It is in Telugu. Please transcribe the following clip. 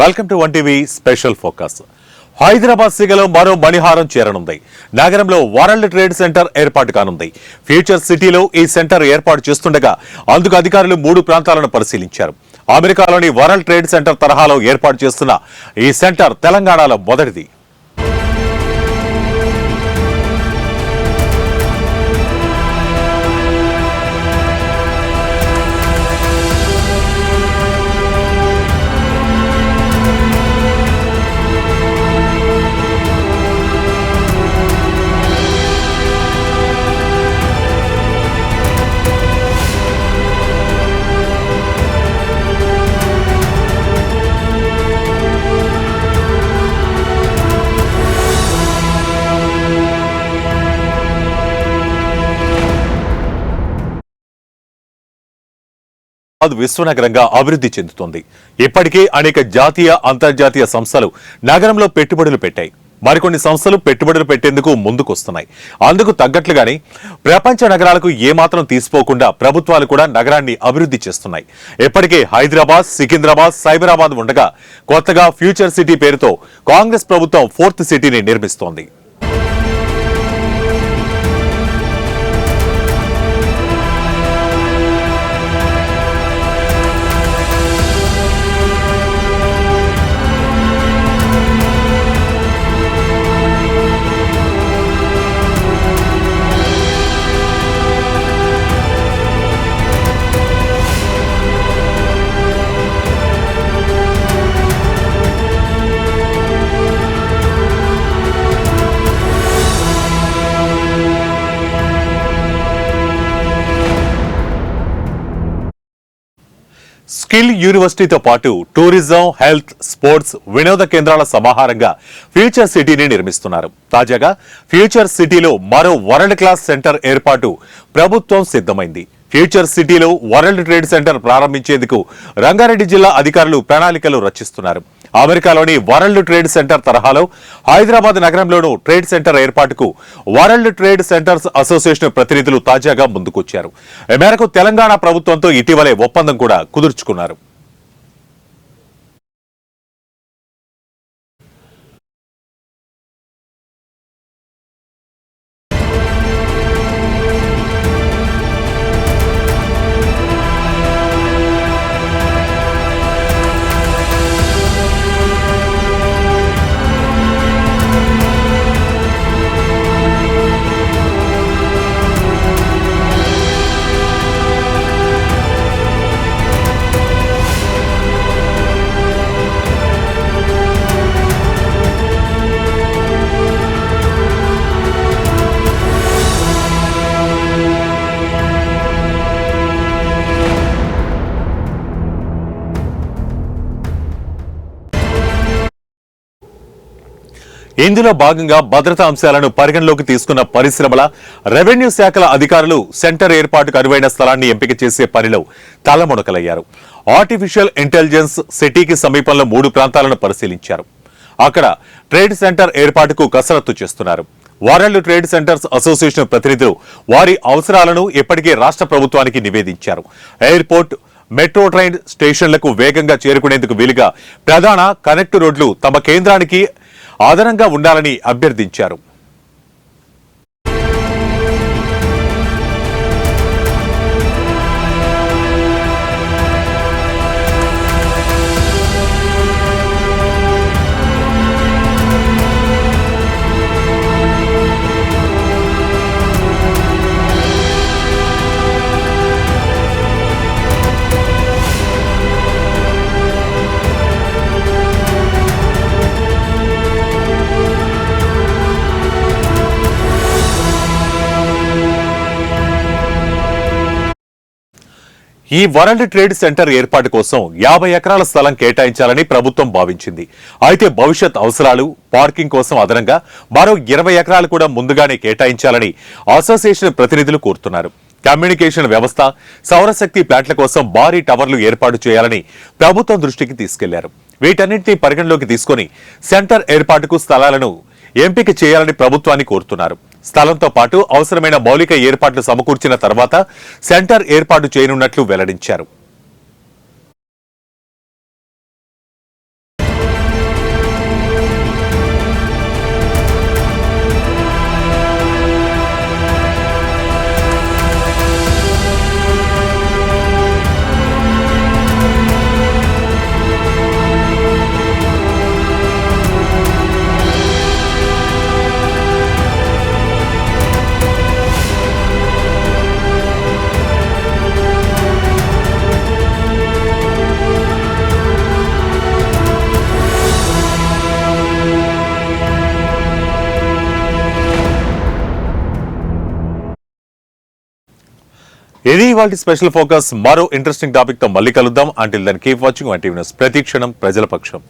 Welcome to 1 TV special focus. Hyderabad సిగలో మరో మణిహారం చేరనుంది. నగరంలో వరల్డ్ ట్రేడ్ సెంటర్ ఏర్పాటు కానుంది. ఫ్యూచర్ సిటీలో ఈ సెంటర్ ఏర్పాటు చేస్తుండగా అందుకు అధికారులు 3 ప్రాంతాలను పరిశీలించారు. అమెరికాలోని వరల్డ్ ట్రేడ్ సెంటర్ తరహాలో ఏర్పాటు చేస్తున్న ఈ సెంటర్ తెలంగాణలో మొదటిది. విశ్వనగరంగా అభివృద్ధి చెందుతోంది. ఇప్పటికే అనేక జాతీయ అంతర్జాతీయ సంస్థలు నగరంలో పెట్టుబడులు పెట్టాయి. మరికొన్ని సంస్థలు పెట్టుబడులు పెట్టేందుకు ముందుకొస్తున్నాయి. అందుకు తగ్గట్లుగానే ప్రపంచ నగరాలకు ఏమాత్రం తీసిపోకుండా ప్రభుత్వాలు కూడా నగరాన్ని అభివృద్ధి చేస్తున్నాయి. ఇప్పటికే హైదరాబాద్, సికింద్రాబాద్, సైబరాబాద్ ఉండగా కొత్తగా ఫ్యూచర్ సిటీ పేరుతో కాంగ్రెస్ ప్రభుత్వం 4th సిటీని నిర్మిస్తోంది. స్కిల్ యూనివర్సిటీతో పాటు టూరిజం, హెల్త్, స్పోర్ట్స్, వినోద కేంద్రాల సమాహారంగా ఫ్యూచర్ సిటీని నిర్మిస్తున్నారు. తాజాగా ఫ్యూచర్ సిటీలో మరో వరల్డ్ క్లాస్ సెంటర్ ఏర్పాటు ప్రభుత్వం సిద్ధమైంది. ఫ్యూచర్ సిటీలో వరల్డ్ ట్రేడ్ సెంటర్ ప్రారంభించేందుకు రంగారెడ్డి జిల్లా అధికారులు ప్రణాళికలు రచిస్తున్నారు. అమెరికాలోని వరల్డ్ ట్రేడ్ సెంటర్ తరహాలో హైదరాబాద్ నగరంలోనూ ట్రేడ్ సెంటర్ ఏర్పాటుకు వరల్డ్ ట్రేడ్ సెంటర్స్ అసోసియేషన్ ప్రతినిధులు తాజాగా ముందుకొచ్చారు. ఈ మేరకు తెలంగాణ ప్రభుత్వంతో ఇటీవలే ఒప్పందం కూడా కుదుర్చుకున్నారు. ఇందులో భాగంగా భద్రతా అంశాలను పరిగణలోకి తీసుకున్న పరిశ్రమల, రెవెన్యూ శాఖల అధికారులు సెంటర్ ఏర్పాటుకు అనువైన స్థలాన్ని ఎంపిక చేసే పనిలో తలమునకలయ్యారు. ఆర్టిఫిషియల్ ఇంటెలిజెన్స్ సిటీకి సమీపంలో 3 ప్రాంతాలను పరిశీలించారు. అక్కడ ట్రేడ్ సెంటర్ ఏర్పాటుకు కసరత్తు చేస్తున్నారు. వరల్డ్ ట్రేడ్ సెంటర్స్ అసోసియేషన్ ప్రతినిధులు వారి అవసరాలను ఇప్పటికే రాష్ట్ర ప్రభుత్వానికి నివేదించారు. ఎయిర్పోర్ట్, మెట్రో ట్రైన్ స్టేషన్లకు వేగంగా చేరుకునేందుకు వీలుగా ప్రధాన కనెక్ట్ రోడ్లు తమ కేంద్రానికి ఆధారంగా ఉండాలని అభ్యర్థించారు. ఈ వరల్డ్ ట్రేడ్ సెంటర్ ఏర్పాటు కోసం 50 ఎకరాల స్థలం కేటాయించాలని ప్రభుత్వం భావించింది. అయితే భవిష్యత్ అవసరాలు, పార్కింగ్ కోసం అదనంగా మరో 20 ఎకరాలు కూడా ముందుగానే కేటాయించాలని అసోసియేషన్ ప్రతినిధులు కోరుతున్నారు. కమ్యూనికేషన్ వ్యవస్థ, సౌరశక్తి ప్లాంట్ల కోసం భారీ టవర్లు ఏర్పాటు చేయాలని ప్రభుత్వం దృష్టికి తీసుకెళ్లారు. వీటన్నింటినీ పరిగణలోకి తీసుకుని సెంటర్ ఏర్పాటుకు స్థలాలను ఎంపిక చేయాలని ప్రభుత్వాన్ని కోరుతున్నారు. స్థలంతో పాటు అవసరమైన మౌలిక ఏర్పాట్లు సమకూర్చిన తర్వాత సెంటర్ ఏర్పాటు చేయనున్నట్లు వెల్లడించారు. ఇది ఇవాళ స్పెషల్ ఫోకస్. మరో ఇంట్రెస్టింగ్ టాపిక్ తో మళ్ళీ కలుద్దాం. Until then keep watching one TV news. ప్రతి క్షణం ప్రజల పక్షం.